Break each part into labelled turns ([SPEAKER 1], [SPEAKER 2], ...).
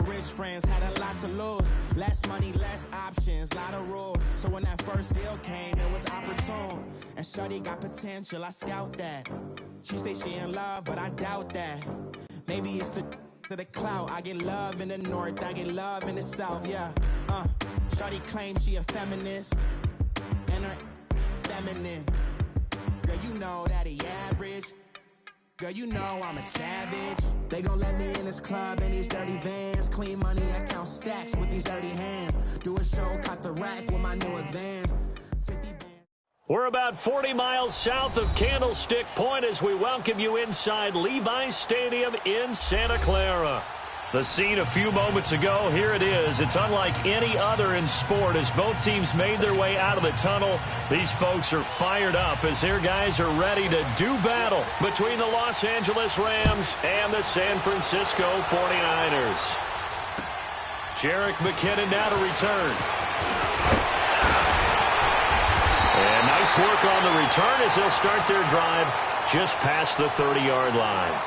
[SPEAKER 1] of rich friends, had a lot to lose. Less money, less options, lot of rules. So when that first deal came, it was opportune. And shorty got potential, I scout that. She say she in love, but I doubt that. Maybe it's the clout. I get love in the north, I get love in the south, yeah. Shorty claims she a feminist, and her feminine. Girl, you know that he average. Girl, you know I'm a savage. They gon' let me in this club in these dirty vans. Clean money, I count stacks with these dirty hands. Do a show, cut the rack with my new advance. 50 bands.
[SPEAKER 2] We're about 40 miles south of Candlestick Point as we welcome you inside Levi's Stadium in Santa Clara. The scene a few moments ago, here it is. It's unlike any other in sport as both teams made their way out of the tunnel. These folks are fired up as their guys are ready to do battle between the Los Angeles Rams and the San Francisco 49ers. Jerick McKinnon now to return. And nice work on the return as they'll start their drive just past the 30-yard line.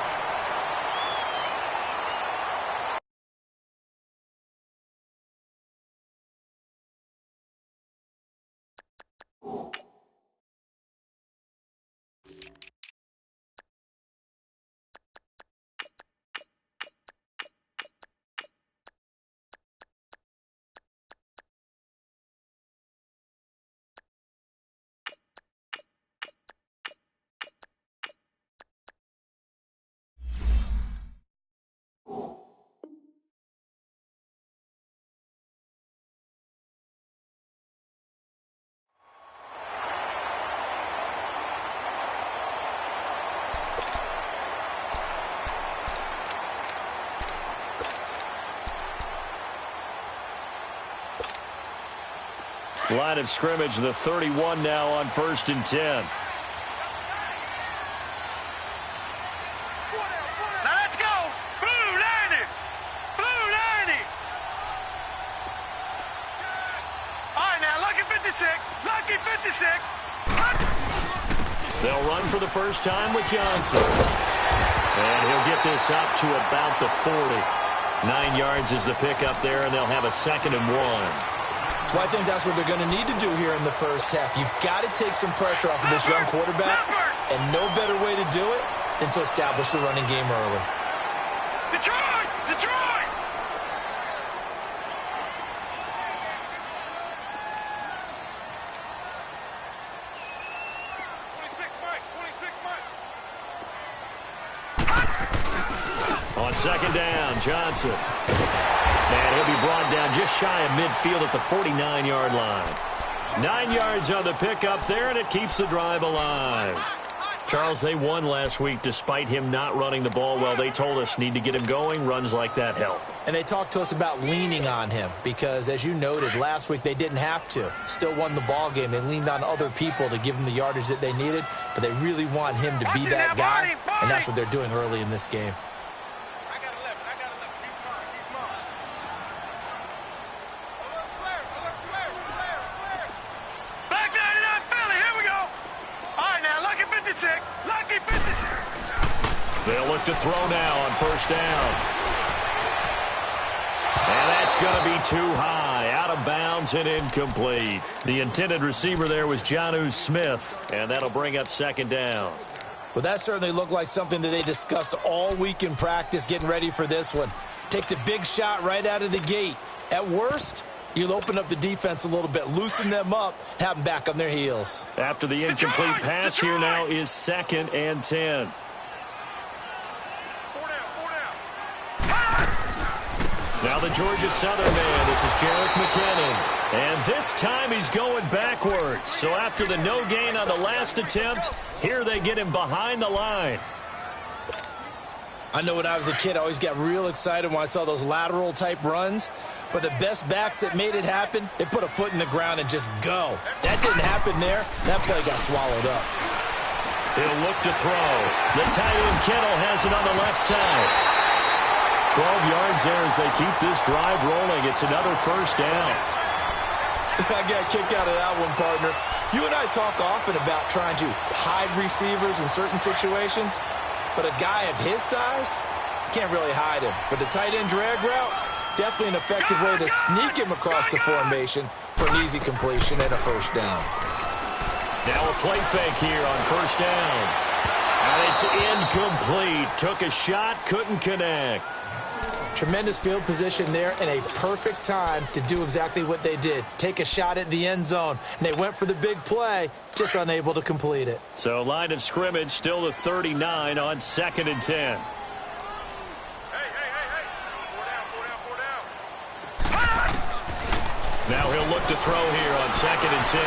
[SPEAKER 2] Line of scrimmage, the 31 now on 1st and 10.
[SPEAKER 3] Now let's go. Blue 90. Blue 90. All right, now, lucky 56. Lucky 56.
[SPEAKER 2] They'll run for the first time with Johnson. And he'll get this up to about the 40. 9 yards is the pickup there, and they'll have a 2nd and 1.
[SPEAKER 4] Well, I think that's what they're going to need to do here in the first half. You've got to take some pressure off of this young quarterback, and no better way to do it than to establish the running game early.
[SPEAKER 3] Detroit! Detroit!
[SPEAKER 2] On 2nd down, Johnson. And he'll be brought down just shy of midfield at the 49-yard line. 9 yards on the pickup there, and it keeps the drive alive. Charles, they won last week despite him not running the ball well. They told us need to get him going. Runs like that help.
[SPEAKER 4] And they talked to us about leaning on him because, as you noted, last week they didn't have to. Still won the ball game. They leaned on other people to give them the yardage that they needed, but they really want him to be that guy, and that's what they're doing early in this game.
[SPEAKER 2] They'll look to throw now on 1st down. And that's going to be too high, out of bounds and incomplete. The intended receiver there was Jonnu Smith, and that'll bring up 2nd down.
[SPEAKER 4] Well, that certainly looked like something that they discussed all week in practice, getting ready for this one. Take the big shot right out of the gate. At worst, you'll open up the defense a little bit, loosen them up, have them back on their heels.
[SPEAKER 2] After the incomplete pass, here now is 2nd and 10. Now the Georgia Southern man, this is Jerick McKinnon. And this time he's going backwards. So after the no gain on the last attempt, here they get him behind the line.
[SPEAKER 4] I know when I was a kid, I always got real excited when I saw those lateral type runs. But the best backs that made it happen, they put a foot in the ground and just go. That didn't happen there. That play got swallowed up.
[SPEAKER 2] He'll look to throw. The tight end Kittle has it on the left side. 12 yards there as they keep this drive rolling. It's another 1st down.
[SPEAKER 4] I got a kick out of that one, partner. You and I talk often about trying to hide receivers in certain situations, but a guy of his size can't really hide him. But the tight end drag route, Definitely an effective way to sneak him across the formation for an easy completion and a first down.
[SPEAKER 2] Now a play fake here on first down. And it's incomplete. Took a shot, couldn't connect.
[SPEAKER 4] Tremendous field position there and a perfect time to do exactly what they did. Take a shot at the end zone. And they went for the big play, just unable to complete it.
[SPEAKER 2] So line of scrimmage still the 39 on 2nd and 10. Now he'll look to throw here on 2nd and 10.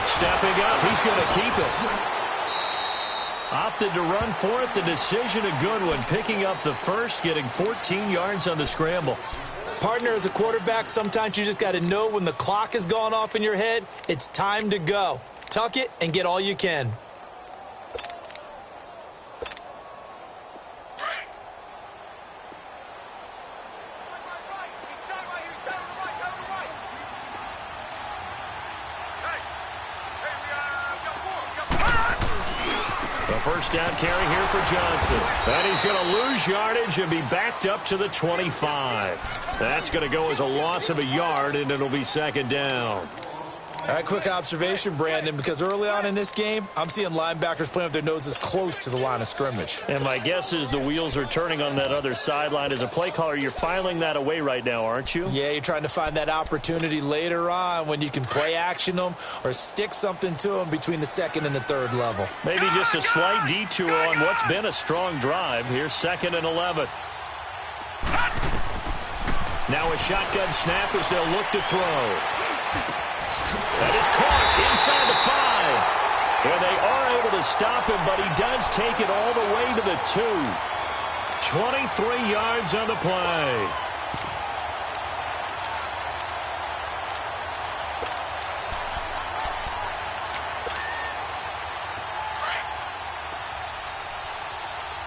[SPEAKER 2] Stepping up, he's going to keep it. Opted to run for it. The decision a good one. Picking up the first, getting 14 yards on the scramble.
[SPEAKER 4] Partner, as a quarterback, sometimes you just got to know when the clock has gone off in your head, it's time to go. Tuck it and get all you can.
[SPEAKER 2] First down carry here for Johnson. And he's going to lose yardage and be backed up to the 25. That's going to go as a loss of a yard, and it'll be 2nd down.
[SPEAKER 4] All right, quick observation, Brandon, because early on in this game, I'm seeing linebackers playing with their noses close to the line of scrimmage.
[SPEAKER 2] And my guess is the wheels are turning on that other sideline. As a play caller, you're filing that away right now, aren't you?
[SPEAKER 4] Yeah, you're trying to find that opportunity later on when you can play action them or stick something to them between the 2nd and the 3rd level.
[SPEAKER 2] Maybe just a slight detour on what's been a strong drive. Here's 2nd and 11. Now a shotgun snap as they'll look to throw. That is caught inside the 5. And they are able to stop him, but he does take it all the way to the 2. 23 yards on the play.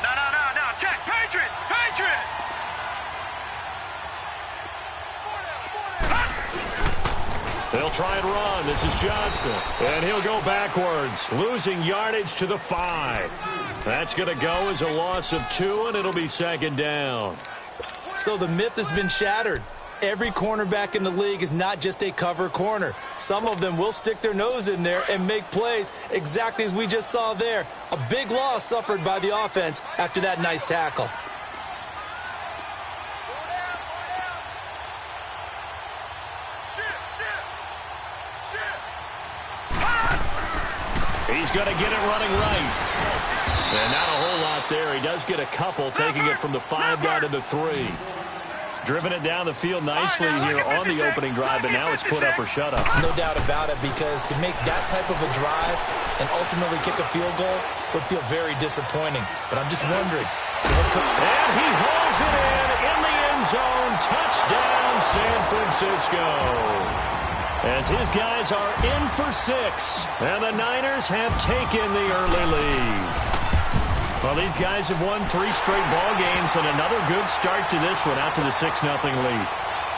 [SPEAKER 3] No. Check. Patriot.
[SPEAKER 2] They'll try and run. This is Johnson. And he'll go backwards, losing yardage to the 5. That's going to go as a loss of 2, and it'll be 2nd down.
[SPEAKER 4] So the myth has been shattered. Every cornerback in the league is not just a cover corner. Some of them will stick their nose in there and make plays exactly as we just saw there. A big loss suffered by the offense after that nice tackle.
[SPEAKER 2] He's going to get it running right. And not a whole lot there. He does get a couple, taking it from the 5 down to the 3. Driven it down the field nicely here on the opening drive, but now it's put up or shut up.
[SPEAKER 4] No doubt about it, because to make that type of a drive and ultimately kick a field goal would feel very disappointing. But I'm just wondering.
[SPEAKER 2] And he hauls it in the end zone. Touchdown, San Francisco. As his guys are in for 6, and the Niners have taken the early lead. Well, these guys have won 3 straight ball games, and another good start to this one, out to the 6-0 lead.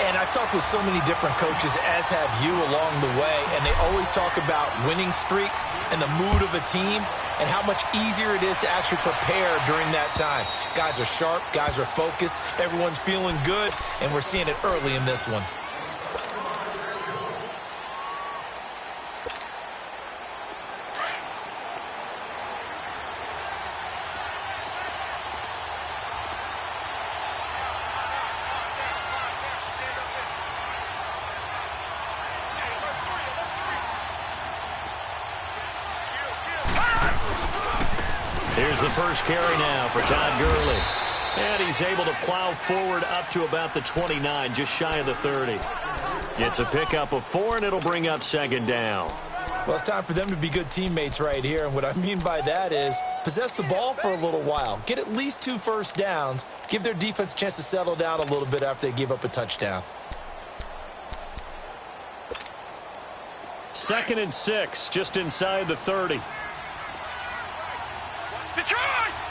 [SPEAKER 4] And I've talked with so many different coaches, as have you, along the way, and they always talk about winning streaks and the mood of a team and how much easier it is to actually prepare during that time. Guys are sharp, guys are focused, everyone's feeling good, and we're seeing it early in this one.
[SPEAKER 2] Here's the first carry now for Todd Gurley. And he's able to plow forward up to about the 29, just shy of the 30. Gets a pickup of 4, and it'll bring up 2nd down.
[SPEAKER 4] Well, it's time for them to be good teammates right here. And what I mean by that is possess the ball for a little while. Get at least 2 first downs. Give their defense a chance to settle down a little bit after they give up a touchdown.
[SPEAKER 2] 2nd and 6, just inside the 30.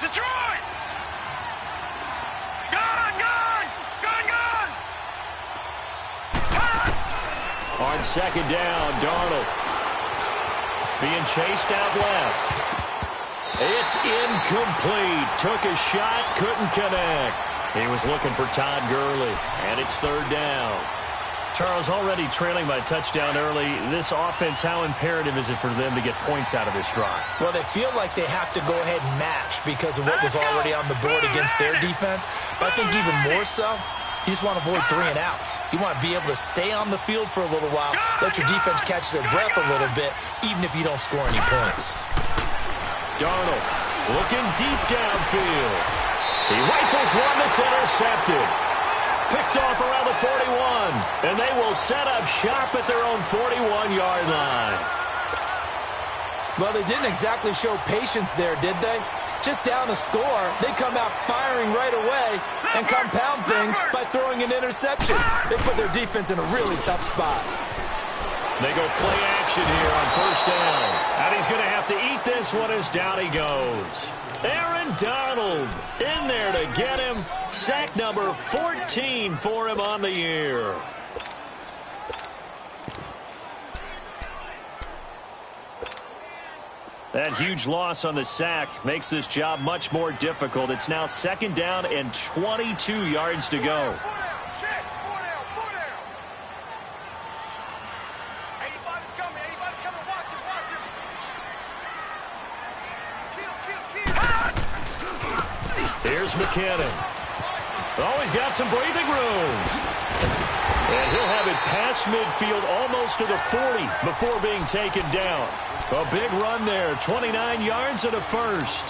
[SPEAKER 3] Detroit! Gun!
[SPEAKER 2] On 2nd down, Darnold being chased out left. It's incomplete. Took a shot, couldn't connect. He was looking for Todd Gurley, and it's third down. Charles, already trailing by a touchdown early. This offense, how imperative is it for them to get points out of this drive?
[SPEAKER 4] Well, they feel like they have to go ahead and match because of what was already on the board against their defense. But I think even more so, you just want to avoid 3 and outs. You want to be able to stay on the field for a little while, let your defense catch their breath a little bit, even if you don't score any points.
[SPEAKER 2] Darnold looking deep downfield. He rifles one that's intercepted. Picked off around the 41, and they will set up shop at their own 41-yard line.
[SPEAKER 4] Well, they didn't exactly show patience there, did they? Just down a score, they come out firing right away and compound things by throwing an interception. They put their defense in a really tough spot.
[SPEAKER 2] They go play action here on first down. And he's going to have to eat this one as down he goes. Aaron Donald in there to get him. Sack number 14 for him on the year. That huge loss on the sack makes this job much more difficult. It's now second down and 22 yards to go. Here's McKinnon. Oh, he's got some breathing room. And he'll have it past midfield almost to the 40 before being taken down. A big run there, 29 yards and a first.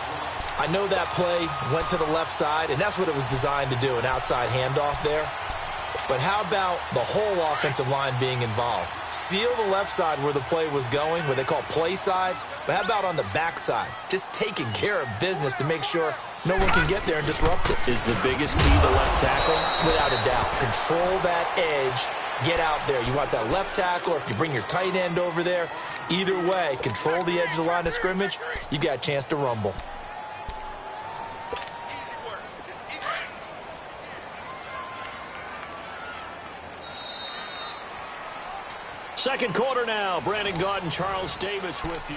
[SPEAKER 4] I know that play went to the left side, and that's what it was designed to do, an outside handoff there. But how about the whole offensive line being involved? Seal the left side where the play was going, what they call play side. But how about on the back side? Just taking care of business to make sure no one can get there and disrupt it.
[SPEAKER 2] Is the biggest key to left tackle?
[SPEAKER 4] Without a doubt. Control that edge. Get out there. You want that left tackle, or if you bring your tight end over there, either way, control the edge of the line of scrimmage, you got a chance to rumble.
[SPEAKER 2] Second quarter now. Brandon Gaudin, Charles Davis with you.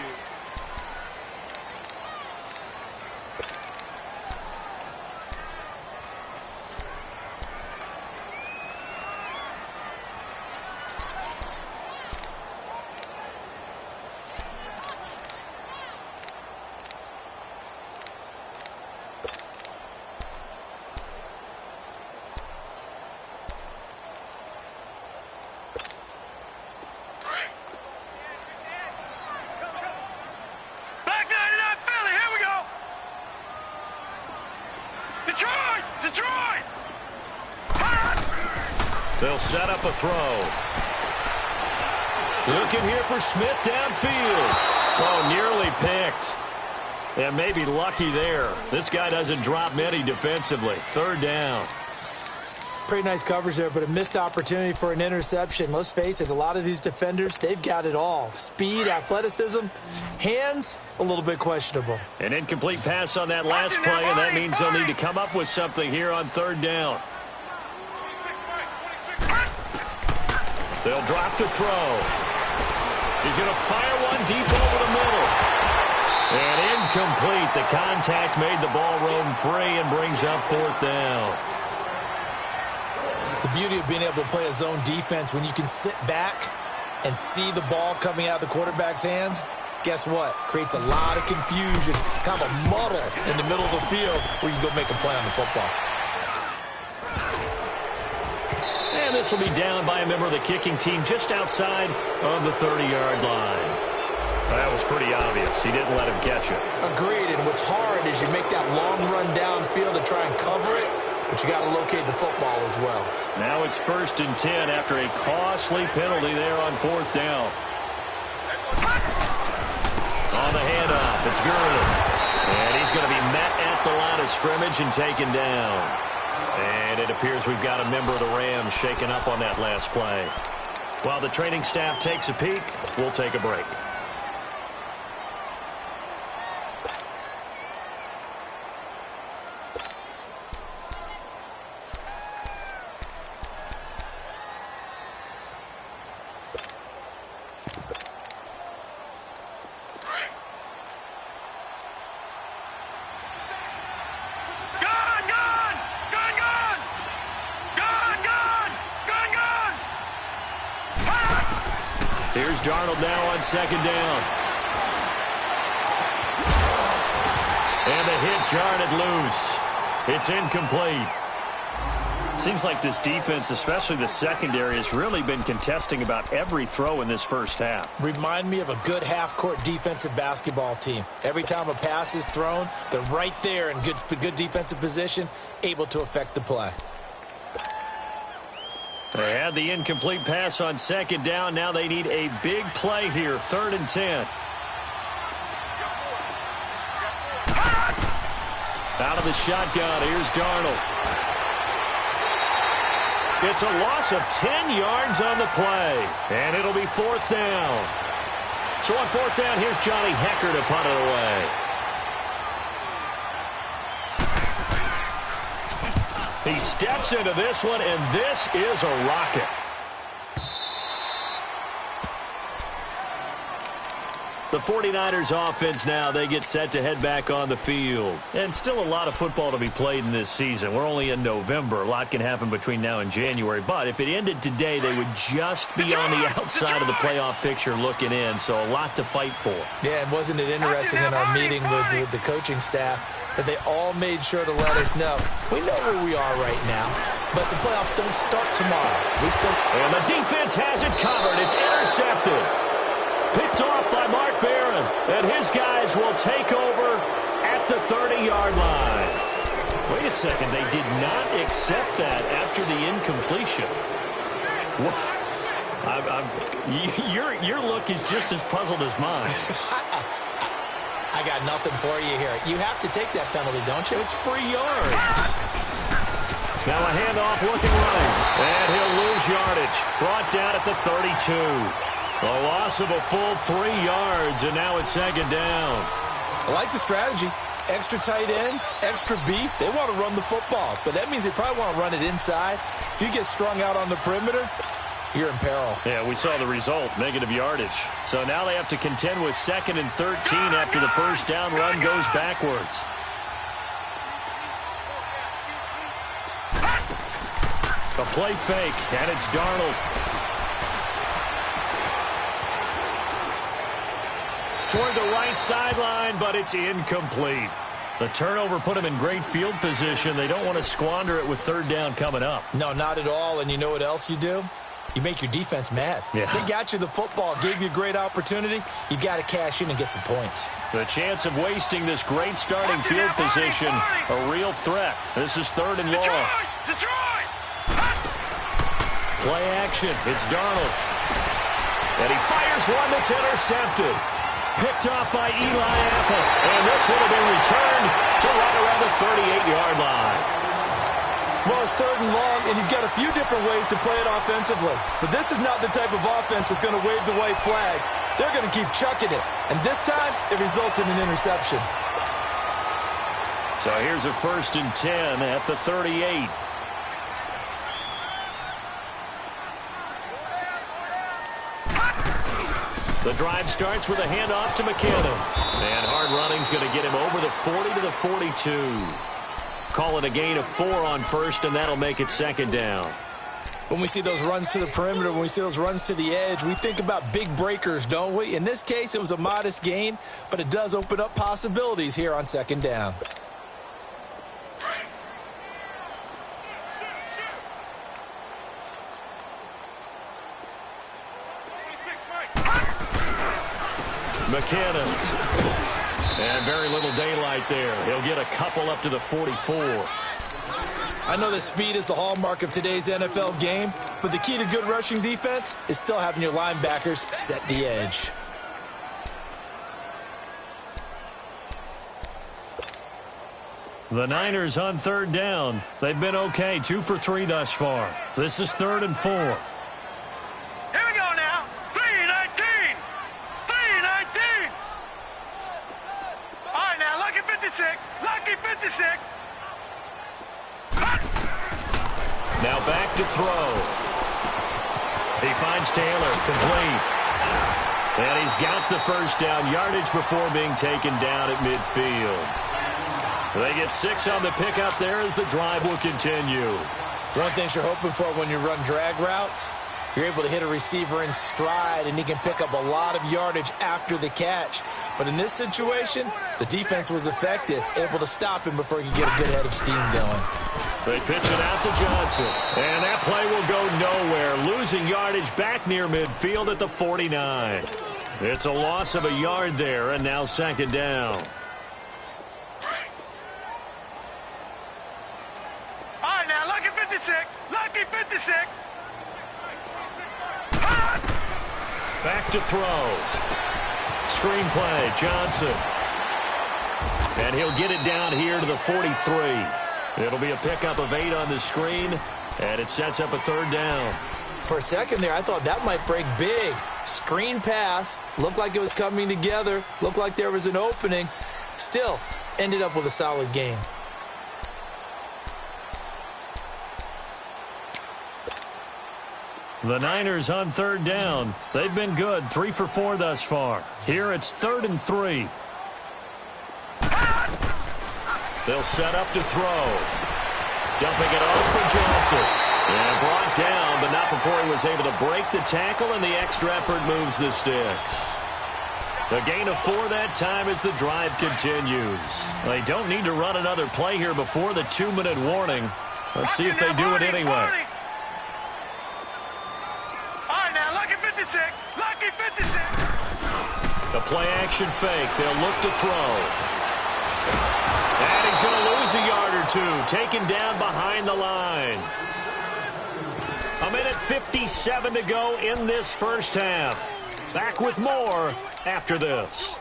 [SPEAKER 2] They'll set up a throw. Looking here for Smith downfield. Oh, nearly picked. And maybe lucky there. This guy doesn't drop many defensively. Third down.
[SPEAKER 4] Pretty nice coverage there, but a missed opportunity for an interception. Let's face it, a lot of these defenders, they've got it all. Speed, athleticism, hands, a little bit questionable.
[SPEAKER 2] An incomplete pass on that last play, and that means they'll need to come up with something here on third down. They'll drop to throw. He's going to fire one deep over the middle. And incomplete. The contact made the ball roam free and brings up fourth down.
[SPEAKER 4] The beauty of being able to play a zone defense, when you can sit back and see the ball coming out of the quarterback's hands, guess what? Creates a lot of confusion, kind of a muddle in the middle of the field where you go make a play on the football.
[SPEAKER 2] And this will be down by a member of the kicking team just outside of the 30-yard line. That was pretty obvious. He didn't let him catch it.
[SPEAKER 4] Agreed, and what's hard is you make that long run downfield to try and cover it, but you got to locate the football as well.
[SPEAKER 2] Now it's 1st and 10 after a costly penalty there on fourth down. On the handoff, it's Gurley. And he's going to be met at the line of scrimmage and taken down. And it appears we've got a member of the Rams shaken up on that last play. While the training staff takes a peek, we'll take a break.
[SPEAKER 3] Gun!
[SPEAKER 2] Here's Darnold now on second down. And the hit jarred it loose. It's incomplete. Seems like this defense, especially the secondary, has really been contesting about every throw in this first half.
[SPEAKER 4] Remind me of a good half-court defensive basketball team. Every time a pass is thrown, they're right there in good defensive position, able to affect the play.
[SPEAKER 2] They had the incomplete pass on second down. Now they need a big play here, 3rd and 10. Out of the shotgun, here's Darnold. It's a loss of 10 yards on the play, and it'll be 4th down. So on 4th down, here's Johnny Hecker to punt it away. He steps into this one, and this is a rocket. The 49ers offense now, they get set to head back on the field. And still a lot of football to be played in this season. We're only in November. A lot can happen between now and January. But if it ended today, they would just be on the outside of the playoff picture looking in. So a lot to fight for.
[SPEAKER 4] Yeah, and wasn't it interesting in our meeting with the coaching staff that they all made sure to let us know, we know where we are right now, but the playoffs don't start tomorrow.
[SPEAKER 2] And the defense has it covered. It's intercepted. Picked off by Mark Barron, and his guys will take over at the 30-yard line. Wait a second, they did not accept that after the incompletion. Your look is just as puzzled as mine.
[SPEAKER 4] I got nothing for you here. You have to take that penalty, don't you?
[SPEAKER 2] It's free yards. Now a handoff looking right, and he'll lose yardage. Brought down at the 32. A loss of a full 3 yards, and now it's 2nd down.
[SPEAKER 4] I like the strategy. Extra tight ends, extra beef. They want to run the football, but that means they probably want to run it inside. If you get strung out on the perimeter, you're in peril.
[SPEAKER 2] Yeah, we saw the result, negative yardage. So now they have to contend with 2nd and 13 after the first down run goes backwards. A play fake, and it's Darnold. Toward the right sideline, but it's incomplete. The turnover put them in great field position. They don't want to squander it with 3rd down coming up.
[SPEAKER 4] No, not at all. And you know what else you do? You make your defense mad.
[SPEAKER 2] Yeah.
[SPEAKER 4] They got you the football, gave you a great opportunity. You got to cash in and get some points.
[SPEAKER 2] The chance of wasting this great starting field position, a real threat. This is 3rd and long.
[SPEAKER 3] Detroit!
[SPEAKER 2] Play action. It's Darnold. And he fires one that's intercepted. Picked off by Eli Apple. And this would have been returned to right around the 38-yard line.
[SPEAKER 4] Well, it's 3rd and long, and you've got a few different ways to play it offensively. But this is not the type of offense that's going to wave the white flag. They're going to keep chucking it. And this time, it results in an interception.
[SPEAKER 2] So here's a 1st and 10 at the 38. The drive starts with a handoff to McKinnon. And hard running's going to get him over the 40 to the 42. Call it a gain of 4 on 1st, and that'll make it 2nd down.
[SPEAKER 4] When we see those runs to the perimeter, when we see those runs to the edge, we think about big breakers, don't we? In this case, it was a modest gain, but it does open up possibilities here on 2nd down.
[SPEAKER 2] McKinnon. And very little daylight there. He'll get a couple up to the 44.
[SPEAKER 4] I know that speed is the hallmark of today's NFL game, but the key to good rushing defense is still having your linebackers set the edge.
[SPEAKER 2] The Niners on 3rd down. They've been okay, 2 for 3 thus far. This is 3rd and 4.
[SPEAKER 3] Here we go now. 3-19. 3-19. All right, now, lucky 56. Lucky 56.
[SPEAKER 2] Now back to throw. He finds Taylor, complete. And he's got the first down, yardage before being taken down at midfield. They get 6 on the pickup there as the drive will continue.
[SPEAKER 4] One thing you're hoping for when you run drag routes, You're able to hit a receiver in stride, and he can pick up a lot of yardage after the catch. But in this situation, the defense was effective, able to stop him before he could get a good head of steam going.
[SPEAKER 2] They pitch it out to Johnson, and that play will go nowhere, losing yardage back near midfield at the 49. It's a loss of a yard there, and now second down.
[SPEAKER 3] All right, now, lucky 56. Lucky 56.
[SPEAKER 2] Back to throw. Screen play, Johnson. And he'll get it down here to the 43. It'll be a pickup of 8 on the screen, and it sets up a third down.
[SPEAKER 4] For a second there, I thought that might break big. Screen pass, looked like it was coming together, looked like there was an opening. Still, ended up with a solid game.
[SPEAKER 2] The Niners on third down. They've been good, 3 for 4 thus far. Here it's 3rd and 3. They'll set up to throw. Dumping it off for Johnson. And brought down, but not before he was able to break the tackle, and the extra effort moves the sticks. The gain of 4 that time as the drive continues. They don't need to run another play here before the 2-minute warning. Let's see if they do it anyway.
[SPEAKER 3] Lucky 56.
[SPEAKER 2] The play action fake. They'll look to throw. And he's going to lose a yard or 2. Taken down behind the line. 1:57 to go in this first half. Back with more after this.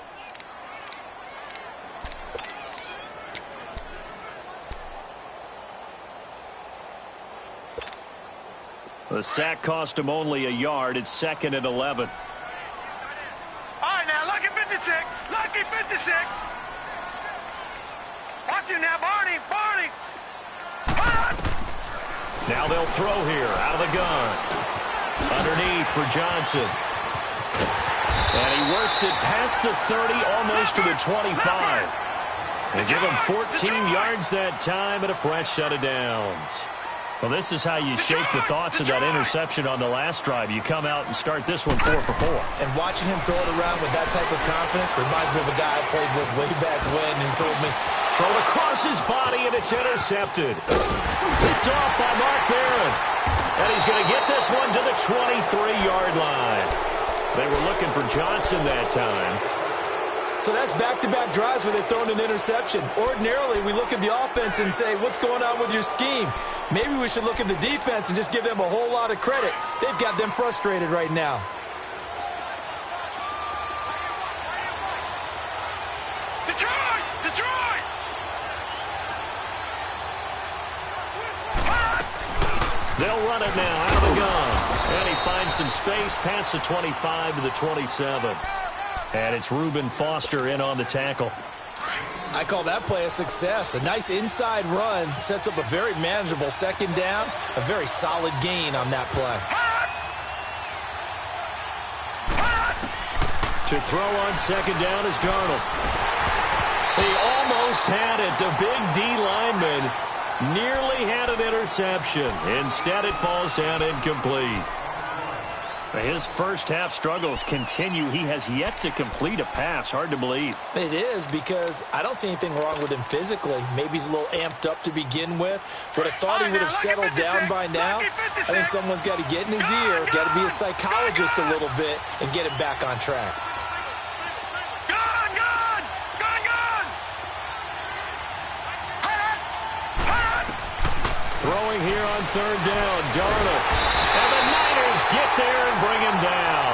[SPEAKER 2] The sack cost him only a yard. It's 2nd and 11.
[SPEAKER 3] All right, now, lucky 56. Lucky 56. Watch him now, Barney. Barney.
[SPEAKER 2] Now they'll throw here out of the gun. Underneath for Johnson. And he works it past the 30, almost to the 25. They give him 14 yards that time and a fresh set of downs. Well, this is how you shake the thoughts of that interception on the last drive. You come out and start this one 4 for 4.
[SPEAKER 4] And watching him throw it around with that type of confidence reminds me of a guy I played with way back when and told me,
[SPEAKER 2] throw it across his body, and it's intercepted. Picked off by Mark Barron. And he's going to get this one to the 23-yard line. They were looking for Johnson that time.
[SPEAKER 4] So that's back-to-back drives where they've thrown an interception. Ordinarily, we look at the offense and say, what's going on with your scheme? Maybe we should look at the defense and just give them a whole lot of credit. They've got them frustrated right now.
[SPEAKER 3] Detroit! Detroit!
[SPEAKER 2] They'll run it now out of the gun. And he finds some space past the 25 to the 27. And it's Reuben Foster in on the tackle.
[SPEAKER 4] I call that play a success. A nice inside run sets up a very manageable second down. A very solid gain on that play.
[SPEAKER 2] To throw on second down is Darnold. He almost had it. The big D lineman nearly had an interception. Instead, it falls down incomplete. His first half struggles continue. He has yet to complete a pass. Hard to believe.
[SPEAKER 4] It is, because I don't see anything wrong with him physically. Maybe he's a little amped up to begin with. Would have thought he would have settled down by now. I think someone's got to get in his ear, got to be a psychologist a little bit, and get him back on track.
[SPEAKER 2] Throwing here on third down, Darnold. And the Niners get there and bring him down.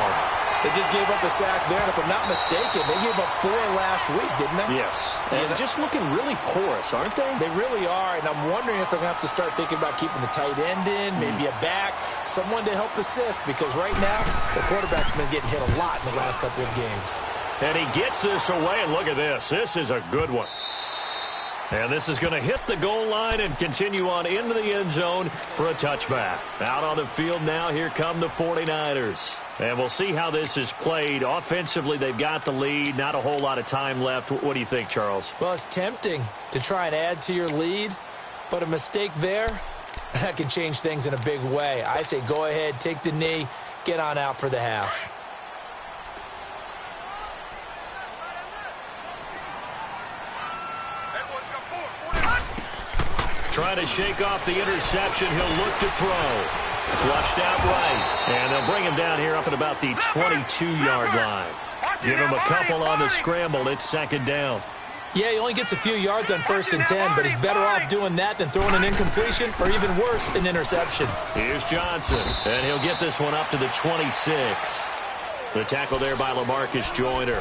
[SPEAKER 4] They just gave up a sack there, and if I'm not mistaken, they gave up 4 last week, didn't they?
[SPEAKER 2] Yes. And just looking really porous, aren't they?
[SPEAKER 4] They really are, and I'm wondering if they're going to have to start thinking about keeping the tight end in, maybe a back, someone to help assist, because right now, the quarterback's been getting hit a lot in the last couple of games.
[SPEAKER 2] And he gets this away, and look at this. This is a good one. And this is going to hit the goal line and continue on into the end zone for a touchback. Out on the field now, here come the 49ers. And we'll see how this is played. Offensively, they've got the lead. Not a whole lot of time left. What do you think, Charles?
[SPEAKER 4] Well, it's tempting to try and add to your lead, but a mistake there, that can change things in a big way. I say go ahead, take the knee, get on out for the half.
[SPEAKER 2] Trying to shake off the interception. He'll look to throw. Flushed out right. And they'll bring him down here up at about the 22-yard line. Give him a couple on the scramble. It's second down.
[SPEAKER 4] Yeah, he only gets a few yards on 1st and 10, but he's better off doing that than throwing an incompletion or even worse, an interception.
[SPEAKER 2] Here's Johnson, and he'll get this one up to the 26. The tackle there by LaMarcus Joyner.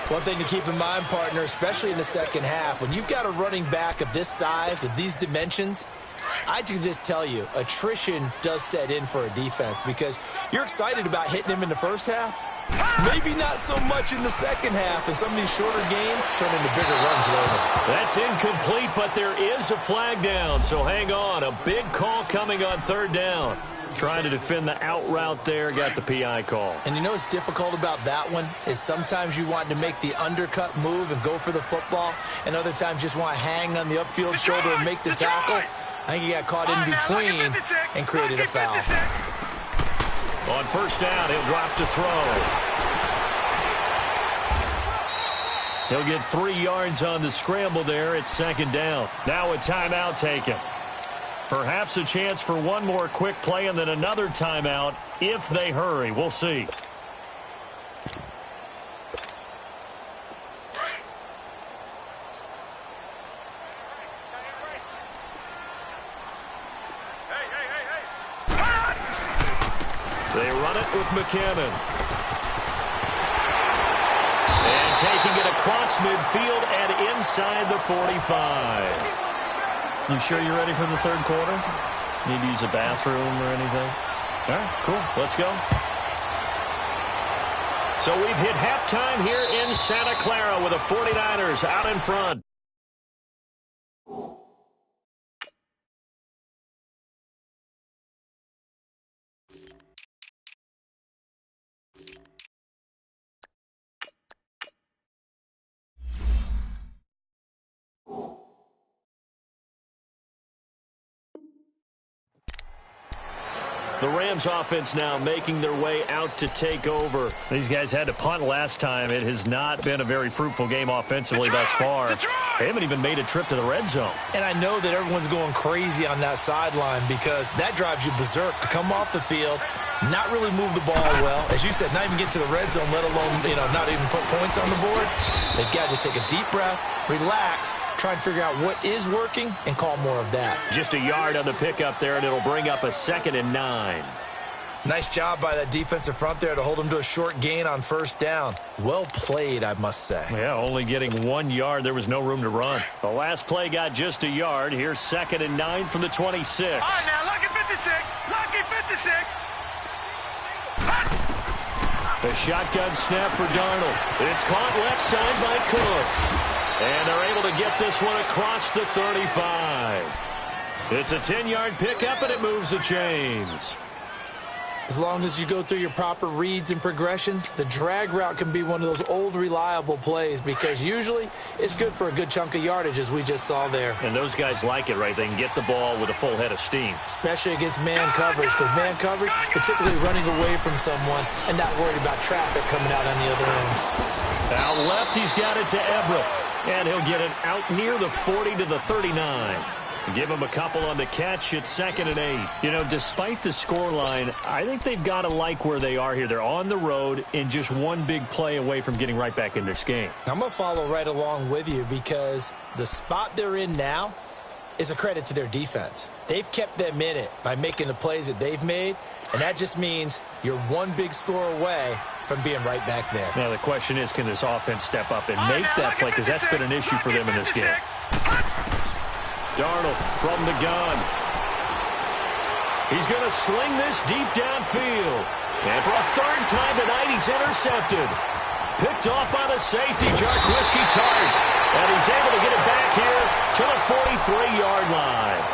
[SPEAKER 4] One thing to keep in mind, partner, especially in the second half, when you've got a running back of this size, of these dimensions, I can just tell you, attrition does set in for a defense because you're excited about hitting him in the first half. Maybe not so much in the second half, and some of these shorter gains turn into bigger runs later.
[SPEAKER 2] That's incomplete, but there is a flag down, so hang on. A big call coming on third down. Trying to defend the out route there, got the PI call.
[SPEAKER 4] And you know what's difficult about that one is sometimes you want to make the undercut move and go for the football, and other times just want to hang on the upfield shoulder and make the tackle. I think he got caught in between and created a foul.
[SPEAKER 2] On first down, he'll drop to throw. He'll get 3 yards on the scramble there. It's second down. Now a timeout taken. Perhaps a chance for one more quick play and then another timeout if they hurry. We'll see. They run it with McKinnon. And taking it across midfield and inside the 45. You sure you're ready for the third quarter? Need to use a bathroom or anything? All right, cool. Let's go. So we've hit halftime here in Santa Clara with the 49ers out in front. The Rams offense now making their way out to take over. These guys had to punt last time. It has not been a very fruitful game offensively thus far. They haven't even made a trip to the red zone. And I know that everyone's going crazy on that sideline because that drives you berserk to come off the field, not really move the ball well. As you said, not even get to the red zone, let alone, not even put points on the board. They've got to just take a deep breath, relax, try and figure out what is working and call more of that. Just a yard on the pickup there, and it'll bring up a 2nd and 9. Nice job by that defensive front there to hold him to a short gain on first down. Well played, I must say. Yeah, only getting 1 yard. There was no room to run. The last play got just a yard. Here's 2nd and 9 from the 26.
[SPEAKER 3] All right, now, lucky 56. Lucky 56.
[SPEAKER 2] The shotgun snap for Darnold. It's caught left side by Cooks. And they're able to get this one across the 35. It's a 10-yard pickup, and it moves the chains. As long as you go through your proper reads and progressions, the drag route can be one of those old reliable plays because usually it's good for a good chunk of yardage, as we just saw there. And those guys like it, right? They can get the ball with a full head of steam. Especially against man coverage, because man coverage, particularly running away from someone and not worried about traffic coming out on the other end. Out left, he's got it to Everett. And he'll get it out near the 40 to the 39. Give him a couple on the catch. It's 2nd and 8. Despite the scoreline, I think they've got to like where they are here. They're on the road and just one big play away from getting right back in this game. I'm going to follow right along with you because the spot they're in now is a credit to their defense. They've kept them in it by making the plays that they've made, and that just means you're one big score away from being right back there. Now, the question is, can this offense step up and make that play? Because that's been an issue for them in this game. Darnold from the gun. He's going to sling this deep downfield. And for a third time tonight, he's intercepted. Picked off by the safety, Jarquiski Tart. And he's able to get it back here to the 43-yard line.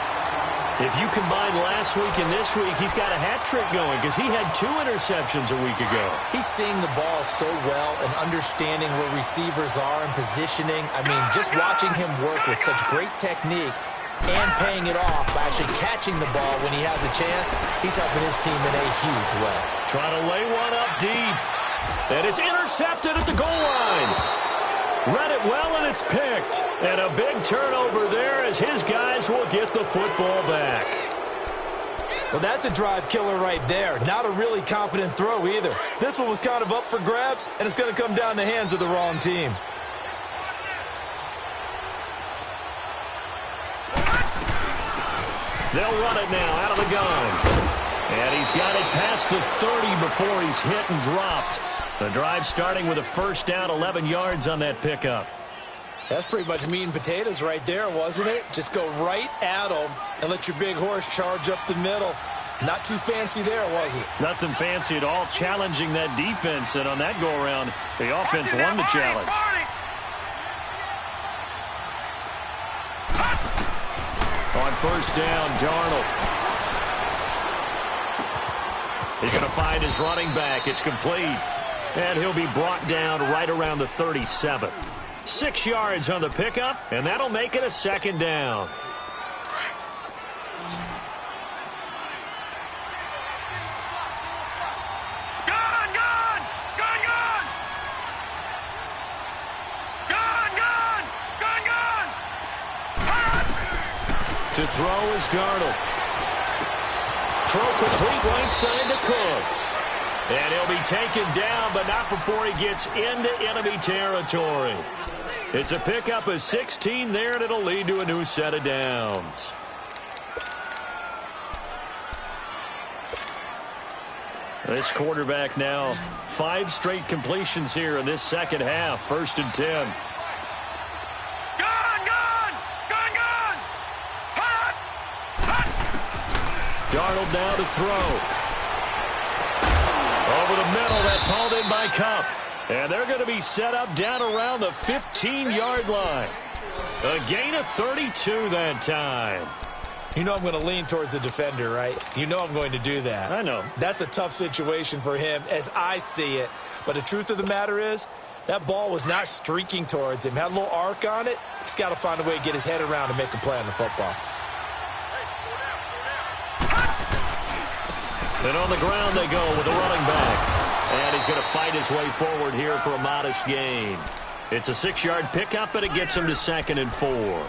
[SPEAKER 2] If you combine last week and this week, he's got a hat trick going because he had 2 interceptions a week ago. He's seeing the ball so well and understanding where receivers are and positioning. I mean, just watching him work with such great technique,
[SPEAKER 4] and paying it off by actually catching the ball when he has a chance. He's helping his team in a huge way.
[SPEAKER 2] Trying to lay one up deep. And it's intercepted at the goal line. Read it well, and it's picked. And a big turnover there as his guys will get the football back.
[SPEAKER 4] Well, that's a drive killer right there. Not a really confident throw either. This one was kind of up for grabs, and it's going to come down the hands of the wrong team.
[SPEAKER 2] They'll run it now out of the gun. And he's got it past the 30 before he's hit and dropped. The drive starting with a first down, 11 yards on that pickup.
[SPEAKER 4] That's pretty much meat and potatoes right there, wasn't it? Just go right at them and let your big horse charge up the middle. Not too fancy there, was it?
[SPEAKER 2] Nothing fancy at all, challenging that defense. And on that go-around, the offense won the challenge. On first down, Darnold. He's going to find his running back. It's complete. And he'll be brought down right around the 37. 6 yards on the pickup, and that'll make it a second down.
[SPEAKER 3] Gone! Gone! Gone! Gone! Gone! Gone! Gone! Gone!
[SPEAKER 2] To throw is Darnold. Throw complete right side to Cooks. And he'll be taken down, but not before he gets into enemy territory. It's a pickup of 16 there, and it'll lead to a new set of downs. This quarterback now, 5 straight completions here in this second half. 1st and 10.
[SPEAKER 3] Gone! Gone! Gone! Gone! Hot! Hot!
[SPEAKER 2] Darnold now to throw. Over the middle, that's hauled in by Kupp. And they're going to be set up down around the 15-yard line. A gain of 32 that time.
[SPEAKER 4] You know I'm going to lean towards the defender, right? You know I'm going to do that.
[SPEAKER 2] I know.
[SPEAKER 4] That's a tough situation for him as I see it. But the truth of the matter is, that ball was not streaking towards him. Had a little arc on it. He's got to find a way to get his head around and make a play on the football.
[SPEAKER 2] And on the ground they go with the running back. And he's going to fight his way forward here for a modest gain. It's a 6-yard pickup, but it gets him to 2nd and 4.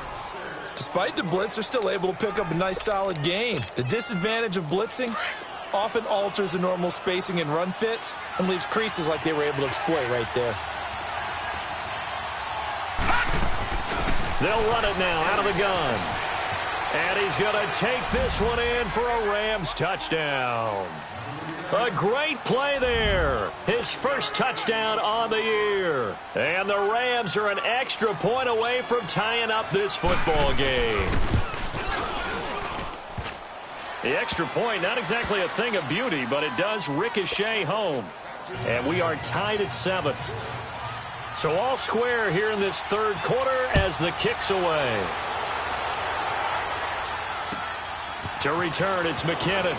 [SPEAKER 4] Despite the blitz, they're still able to pick up a nice, solid gain. The disadvantage of blitzing often alters the normal spacing and run fits and leaves creases like they were able to exploit right there.
[SPEAKER 2] They'll run it now out of the gun. And he's going to take this one in for a Rams touchdown. A great play there. His first touchdown on the year. And the Rams are an extra point away from tying up this football game. The extra point, not exactly a thing of beauty, but it does ricochet home. And we are tied at 7. So all square here in this third quarter as the kick's away. To return, it's McKinnon.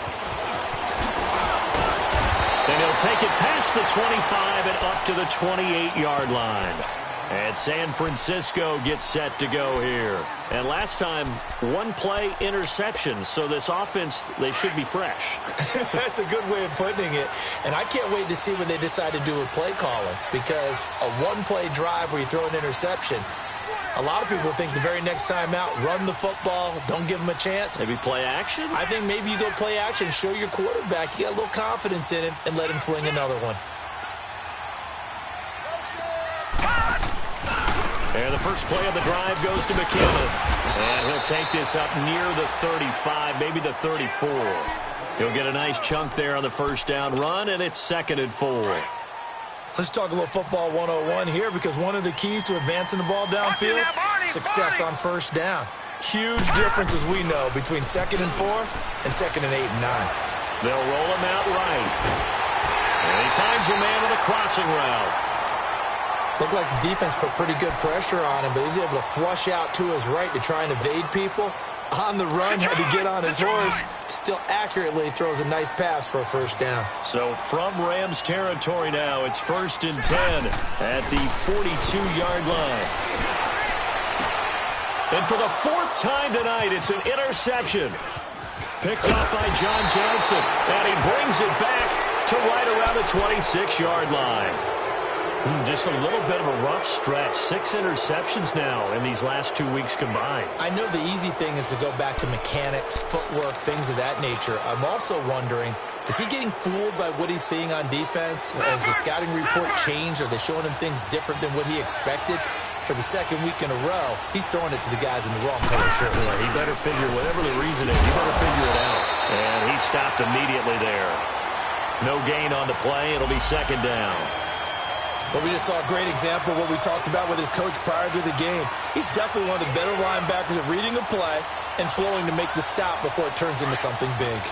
[SPEAKER 2] And he'll take it past the 25 and up to the 28-yard line. And San Francisco gets set to go here. And last time, 1-play interception. So this offense, they should be fresh.
[SPEAKER 4] That's a good way of putting it. And I can't wait to see what they decide to do with play calling. Because a 1-play drive where you throw an interception, a lot of people think the very next time out, run the football, don't give them a chance.
[SPEAKER 2] Maybe play action?
[SPEAKER 4] I think maybe you go play action, show your quarterback you got a little confidence in him, and let him fling another one.
[SPEAKER 2] And the first play of the drive goes to McKinnon. And he'll take this up near the 35, maybe the 34. He'll get a nice chunk there on the first down run, and it's 2nd and 4.
[SPEAKER 4] Let's talk a little football 101 here, because one of the keys to advancing the ball downfield, success on first down. Huge difference, as we know, between 2nd and 4 and 2nd and 8 and 9.
[SPEAKER 2] They'll roll him out right. And he finds a man with a crossing route.
[SPEAKER 4] Looked like the defense put pretty good pressure on him, but he's able to flush out to his right to try and evade people. On the run, had to get on his horse. Still accurately throws a nice pass for a first down.
[SPEAKER 2] So from Rams territory now, it's 1st and 10 at the 42-yard line. And for the fourth time tonight, it's an interception. Picked up by John Johnson. And he brings it back to right around the 26-yard line. Just a little bit of a rough stretch. 6 interceptions now in these last 2 weeks combined.
[SPEAKER 4] I know the easy thing is to go back to mechanics, footwork, things of that nature. I'm also wondering, is he getting fooled by what he's seeing on defense? Has the scouting report changed? Are they showing him things different than what he expected? For the second week in a row, he's throwing it to the guys in the wrong color shirt.
[SPEAKER 2] Yeah, he better figure, whatever the reason is, he better figure it out. And he stopped immediately there. No gain on the play. It'll be second down.
[SPEAKER 4] But we just saw a great example of what we talked about with his coach prior to the game. He's definitely one of the better linebackers at reading a play and flowing to make the stop before it turns into something big.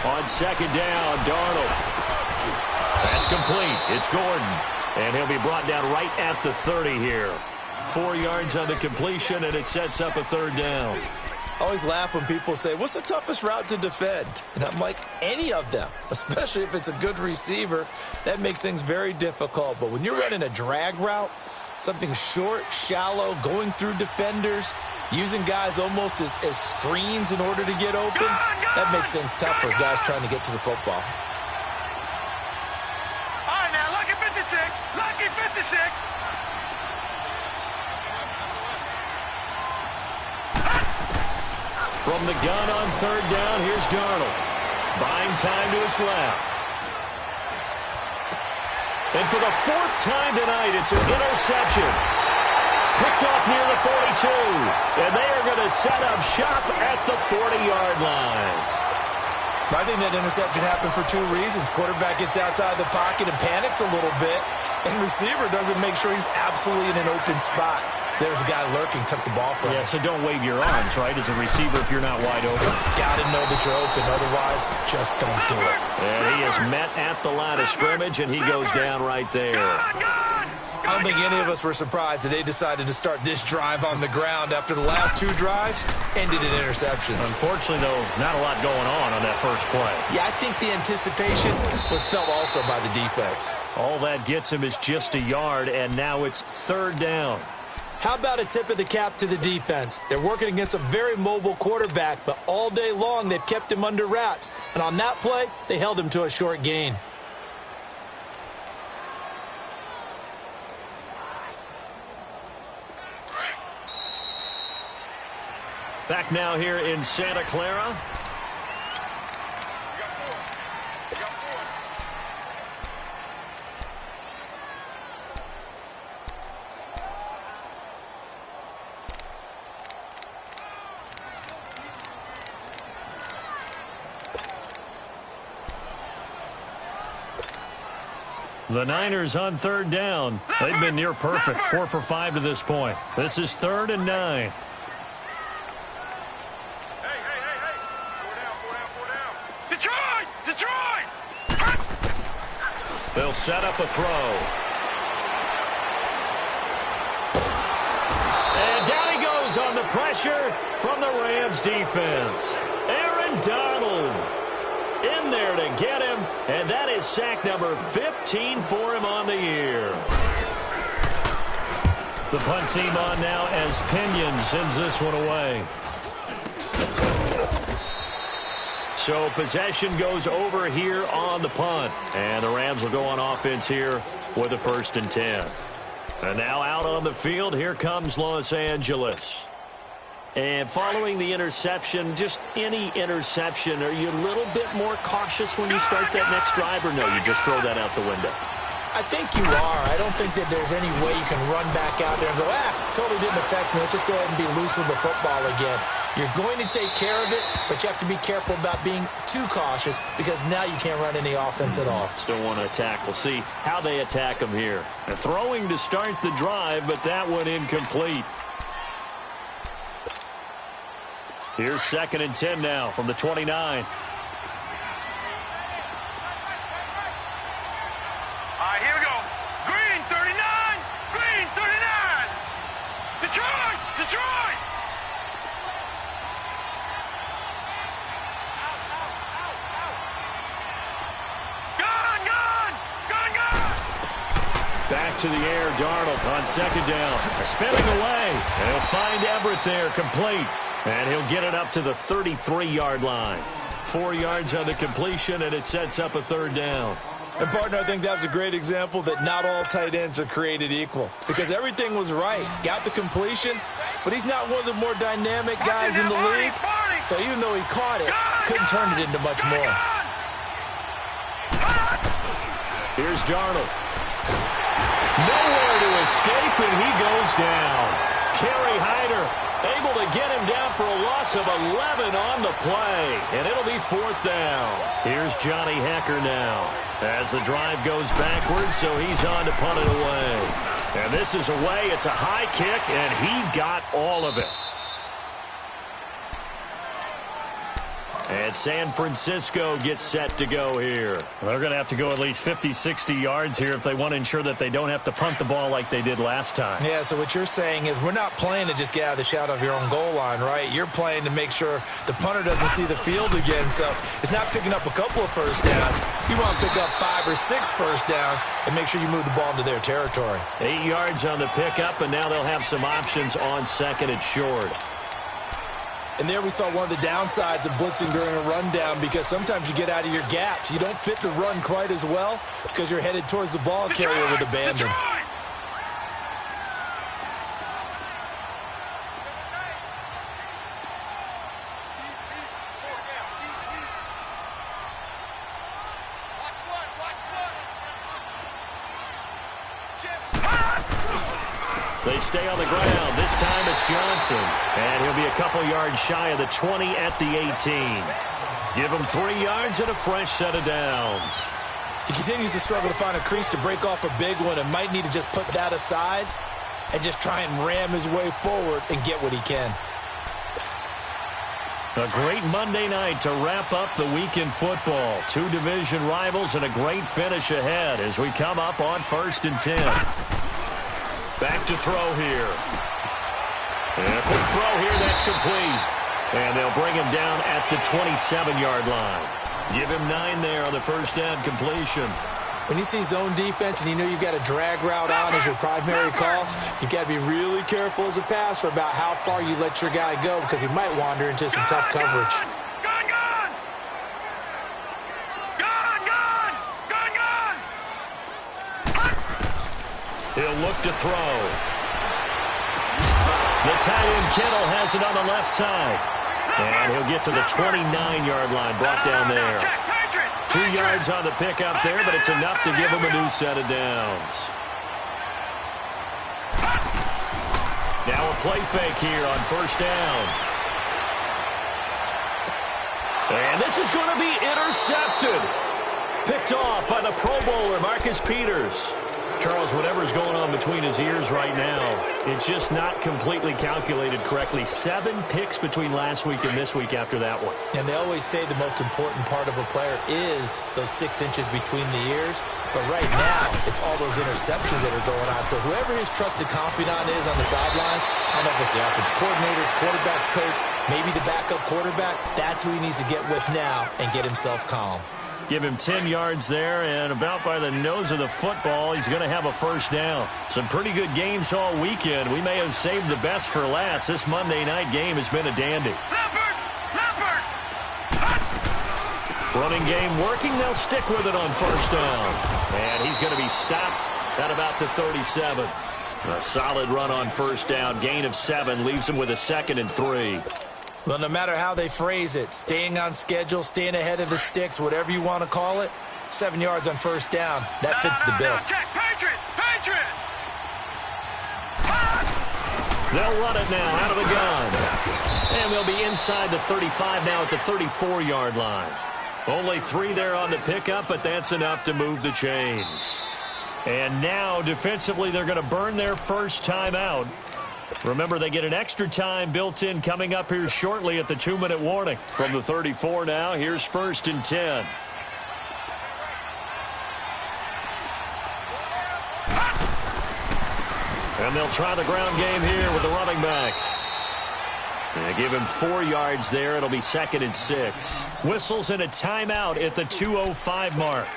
[SPEAKER 2] On second down, Darnold. That's complete. It's Gordon. And he'll be brought down right at the 30 here. 4 yards on the completion, and it sets up a third down.
[SPEAKER 4] I always laugh when people say, what's the toughest route to defend? And I'm like, any of them, especially if it's a good receiver. That makes things very difficult. But when you're running a drag route, something short, shallow, going through defenders, using guys almost as screens in order to get open, that makes things tough for guys trying to get to the football.
[SPEAKER 3] All right, now, lucky 56. Lucky 56.
[SPEAKER 2] From the gun on third down, here's Darnold. Buying time to his left. And for the fourth time tonight, it's an interception. Picked off near the 42. And they are going to set up shop at the 40-yard line.
[SPEAKER 4] I think that interception happened for 2 reasons. Quarterback gets outside the pocket and panics a little bit. And receiver doesn't make sure he's absolutely in an open spot. So there's a guy lurking, took the ball from him.
[SPEAKER 2] Yeah, so don't wave your arms, right, as a receiver if you're not wide open.
[SPEAKER 4] Got to know that you're open. Otherwise, just don't do it.
[SPEAKER 2] And he is met at the line of scrimmage, and he goes down right there.
[SPEAKER 4] I don't think any of us were surprised that they decided to start this drive on the ground after the last 2 drives ended in interceptions.
[SPEAKER 2] Unfortunately, though, not a lot going on that first play.
[SPEAKER 4] Yeah, I think the anticipation was felt also by the defense.
[SPEAKER 2] All that gets him is just a yard, and now it's third down.
[SPEAKER 4] How about a tip of the cap to the defense? They're working against a very mobile quarterback, but all day long they've kept him under wraps. And on that play, they held him to a short gain.
[SPEAKER 2] Back now here in Santa Clara. The Niners on third down. They've been near perfect, 4 for 5 to this point. This is 3rd and 9. They'll set up a throw. And down he goes on the pressure from the Rams defense. Aaron Donald in there to get him, and that is sack number 15 for him on the year. The punt team on now as Pinion sends this one away. So possession goes over here on the punt. And the Rams will go on offense here with a 1st and 10. And now out on the field, here comes Los Angeles. And following the interception, just any interception, are you a little bit more cautious when you start that next drive, or no, you just throw that out the window?
[SPEAKER 4] I think you are. I don't think that there's any way you can run back out there and go, totally didn't affect me. Let's just go ahead and be loose with the football again. You're going to take care of it, but you have to be careful about being too cautious because now you can't run any offense at all.
[SPEAKER 2] Still want to attack. We'll see how they attack them here. They're throwing to start the drive, but that one incomplete. Here's 2nd and 10 now from the 29. to the air. Darnold on second down. Spinning away. And he'll find Everett there, complete. And he'll get it up to the 33-yard line. 4 yards on the completion, and it sets up a third down.
[SPEAKER 4] And, partner, I think that was a great example that not all tight ends are created equal. Because everything was right. Got the completion, but he's not one of the more dynamic guys in the league. So even though he caught it, couldn't turn it into much more.
[SPEAKER 2] Here's Darnold. Nowhere to escape, and he goes down. Kerry Hyder able to get him down for a loss of 11 on the play. And it'll be fourth down. Here's Johnny Hecker now. As the drive goes backwards, so he's on to punt it away. And this is away. It's a high kick, and he got all of it. And San Francisco gets set to go here.
[SPEAKER 5] They're going to have to go at least 50, 60 yards here if they want to ensure that they don't have to punt the ball like they did last time.
[SPEAKER 4] Yeah, so what you're saying is we're not playing to just get out of the shadow of your own goal line, right? You're playing to make sure the punter doesn't see the field again. So it's not picking up a couple of first downs. You want to pick up 5 or 6 first downs and make sure you move the ball into their territory.
[SPEAKER 2] 8 yards on the pickup, and now they'll have some options on second and short.
[SPEAKER 4] And there we saw one of the downsides of blitzing during a rundown, because sometimes you get out of your gaps. You don't fit the run quite as well because you're headed towards the ball carrier with abandon.
[SPEAKER 2] They stay on the ground. This time it's Johnson. And he'll be a couple yards shy of the 20 at the 18. Give him 3 yards and a fresh set of downs.
[SPEAKER 4] He continues to struggle to find a crease to break off a big one, and might need to just put that aside and just try and ram his way forward and get what he can.
[SPEAKER 2] A great Monday night to wrap up the week in football. 2 division rivals and a great finish ahead as we come up on 1st and 10. Back to throw here. And a quick throw here, that's complete. And they'll bring him down at the 27-yard line. Give him 9 there on the first down completion.
[SPEAKER 4] When you see zone defense and you know you've got a drag route on as your primary call, you've got to be really careful as a passer about how far you let your guy go, because he might wander into some tough coverage.
[SPEAKER 2] He'll look to throw. The tight end Kittle has it on the left side. And he'll get to the 29-yard line, brought down there. 2 yards on the pickup there, but it's enough to give him a new set of downs. Now a play fake here on first down. And this is going to be intercepted. Picked off by the Pro Bowler, Marcus Peters. Charles, whatever's going on between his ears right now, it's just not completely calculated correctly. 7 picks between last week and this week after that one.
[SPEAKER 4] And they always say the most important part of a player is those 6 inches between the ears. But right now, it's all those interceptions that are going on. So whoever his trusted confidant is on the sidelines, I don't know if it's the offensive coordinator, quarterback's coach, maybe the backup quarterback, that's who he needs to get with now and get himself calm.
[SPEAKER 2] Give him 10 yards there, and about by the nose of the football, he's going to have a first down. Some pretty good games all weekend. We may have saved the best for last. This Monday night game has been a dandy. Running game working. They'll stick with it on first down. And he's going to be stopped at about the 37. A solid run on first down. Gain of 7 leaves him with a 2nd and 3.
[SPEAKER 4] Well, no matter how they phrase it, staying on schedule, staying ahead of the sticks, whatever you want to call it, 7 yards on first down, that fits the bill.
[SPEAKER 3] Patriot!
[SPEAKER 2] They'll run it now out of the gun. And they'll be inside the 35 now at the 34-yard line. Only 3 there on the pickup, but that's enough to move the chains. And now, defensively, they're going to burn their first timeout. Remember, they get an extra time built in coming up here shortly at the 2-minute warning. From the 34 now, here's 1st and 10. And they'll try the ground game here with the running back. They give him 4 yards there. It'll be 2nd and 6. Whistles and a timeout at the 2:05 mark.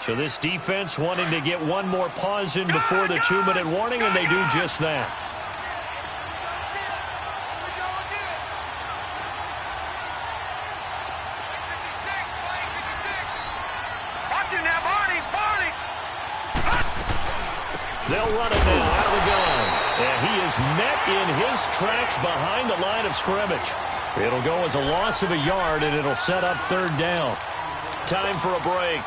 [SPEAKER 2] So this defense wanting to get one more pause in before the 2-minute warning, and they do just that. They'll run it now out of the gun. And he is met in his tracks behind the line of scrimmage. It'll go as a loss of a yard, and it'll set up 3rd down. Time for a break.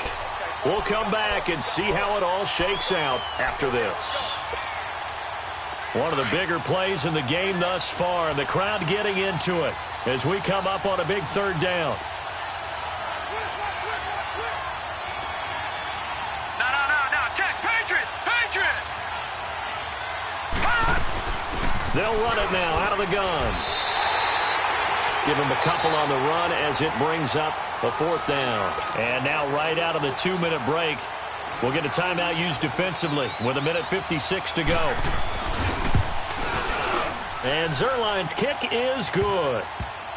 [SPEAKER 2] We'll come back and see how it all shakes out after this. One of the bigger plays in the game thus far. The crowd getting into it as we come up on a big 3rd down. They'll run it now out of the gun. Give him a couple on the run as it brings up a 4th down. And now right out of the 2-minute break, we'll get a timeout used defensively with 1:56 to go. And Zuerlein's kick is good.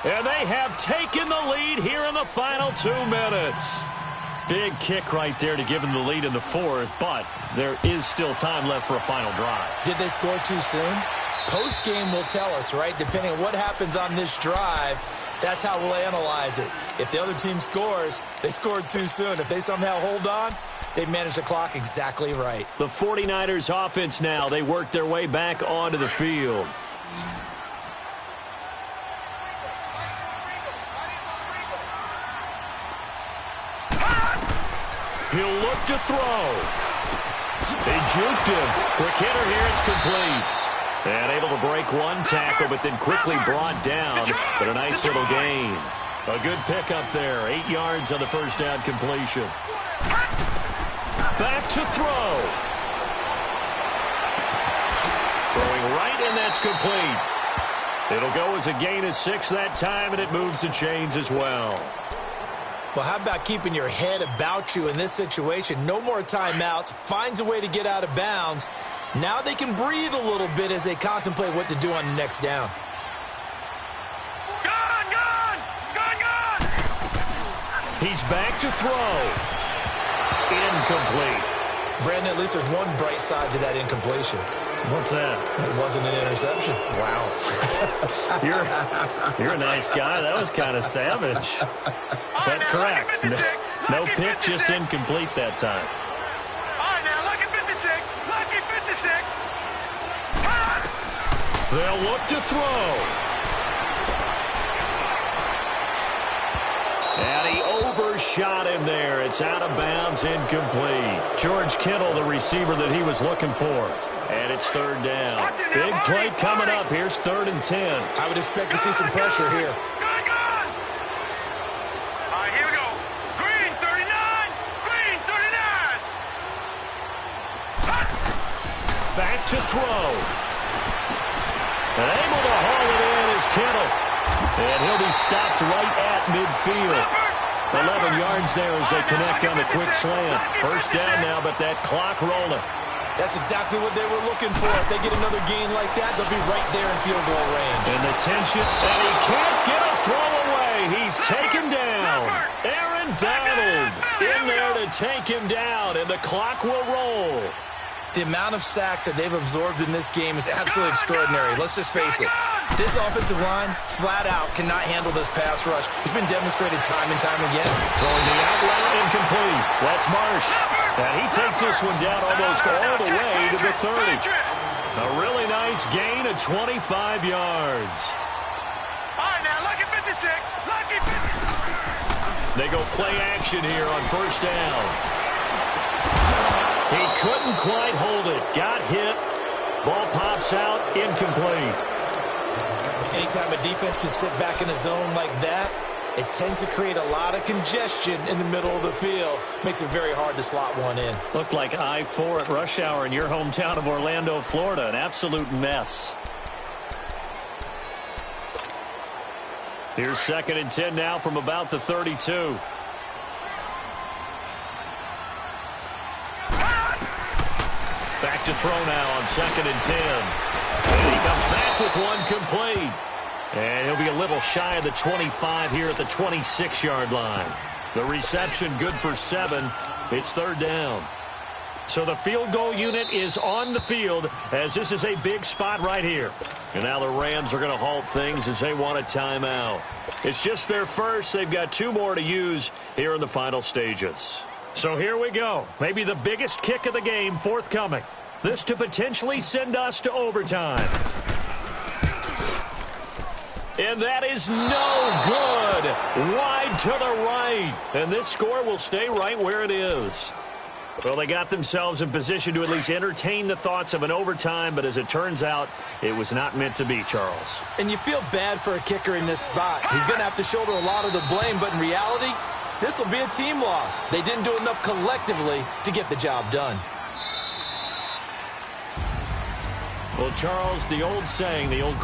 [SPEAKER 2] And they have taken the lead here in the final 2 minutes. Big kick right there to give them the lead in the 4th, but there is still time left for a final drive.
[SPEAKER 4] Did they score too soon? Post-game will tell us, right? Depending on what happens on this drive, that's how we'll analyze it. If the other team scores, they scored too soon. If they somehow hold on, they manage the clock exactly right.
[SPEAKER 2] The 49ers offense now, they work their way back onto the field. He'll look to throw. They juked him. Quick hitter here, it's complete. And able to break one tackle, but then quickly brought down. But a nice little gain. A good pickup there. 8 yards on the 1st down completion. Back to throw. Throwing right, and that's complete. It'll go as a gain of 6 that time, and it moves the chains as well.
[SPEAKER 4] Well, how about keeping your head about you in this situation? No more timeouts. Finds a way to get out of bounds. Now they can breathe a little bit as they contemplate what to do on the next down.
[SPEAKER 3] Gone!
[SPEAKER 2] He's back to throw. Incomplete.
[SPEAKER 4] Brandon, at least there's one bright side to that incompletion.
[SPEAKER 2] What's that?
[SPEAKER 4] It wasn't an interception.
[SPEAKER 2] Wow. You're a nice guy. That was kind of savage. But correct. No pick, just incomplete that time. They'll look to throw. And he overshot him there. It's out of bounds, incomplete. George Kittle, the receiver that he was looking for. And it's 3rd down. Big play coming up. Here's 3rd and 10.
[SPEAKER 4] I would expect to see some pressure here.
[SPEAKER 3] All right, here we go. Green 39. Green 39.
[SPEAKER 2] Back to throw. And able to haul it in is Kittle. And he'll be stopped right at midfield. 11 yards there as they connect on the quick slant. 1st down now, but that clock rolling.
[SPEAKER 4] That's exactly what they were looking for. If they get another gain like that, they'll be right there in field goal range.
[SPEAKER 2] And the tension, and he can't get a throw away. He's taken down. Aaron Donald in there to take him down, and the clock will roll.
[SPEAKER 4] The amount of sacks that they've absorbed in this game is absolutely extraordinary. Let's just face it. This offensive line, flat out, cannot handle this pass rush. It's been demonstrated time and time again.
[SPEAKER 2] Throwing the out route incomplete. That's Marsh. And he takes this one down almost all the way to the 30. A really nice gain of 25 yards.
[SPEAKER 3] All right, now, lucky 56. Lucky 56.
[SPEAKER 2] They go play action here on 1st down. He couldn't quite hold it. Got hit. Ball pops out. Incomplete.
[SPEAKER 4] Anytime a defense can sit back in a zone like that, it tends to create a lot of congestion in the middle of the field. Makes it very hard to slot one in.
[SPEAKER 2] Looked like I-4 at rush hour in your hometown of Orlando, Florida. An absolute mess. Here's 2nd and 10 now from about the 32. Back to throw now on 2nd and 10. And he comes back with one complete. And he'll be a little shy of the 25 here at the 26-yard line. The reception good for 7. It's third down. So the field goal unit is on the field as this is a big spot right here. And now the Rams are going to halt things as they want a timeout. It's just their first. They've got 2 more to use here in the final stages. So here we go. Maybe the biggest kick of the game forthcoming. This to potentially send us to overtime. And that is no good. Wide to the right. And this score will stay right where it is. Well, they got themselves in position to at least entertain the thoughts of an overtime, but as it turns out, it was not meant to be, Charles.
[SPEAKER 4] And you feel bad for a kicker in this spot. He's going to have to shoulder a lot of the blame, but in reality, this will be a team loss. They didn't do enough collectively to get the job done.
[SPEAKER 2] Well, Charles, the old saying, the old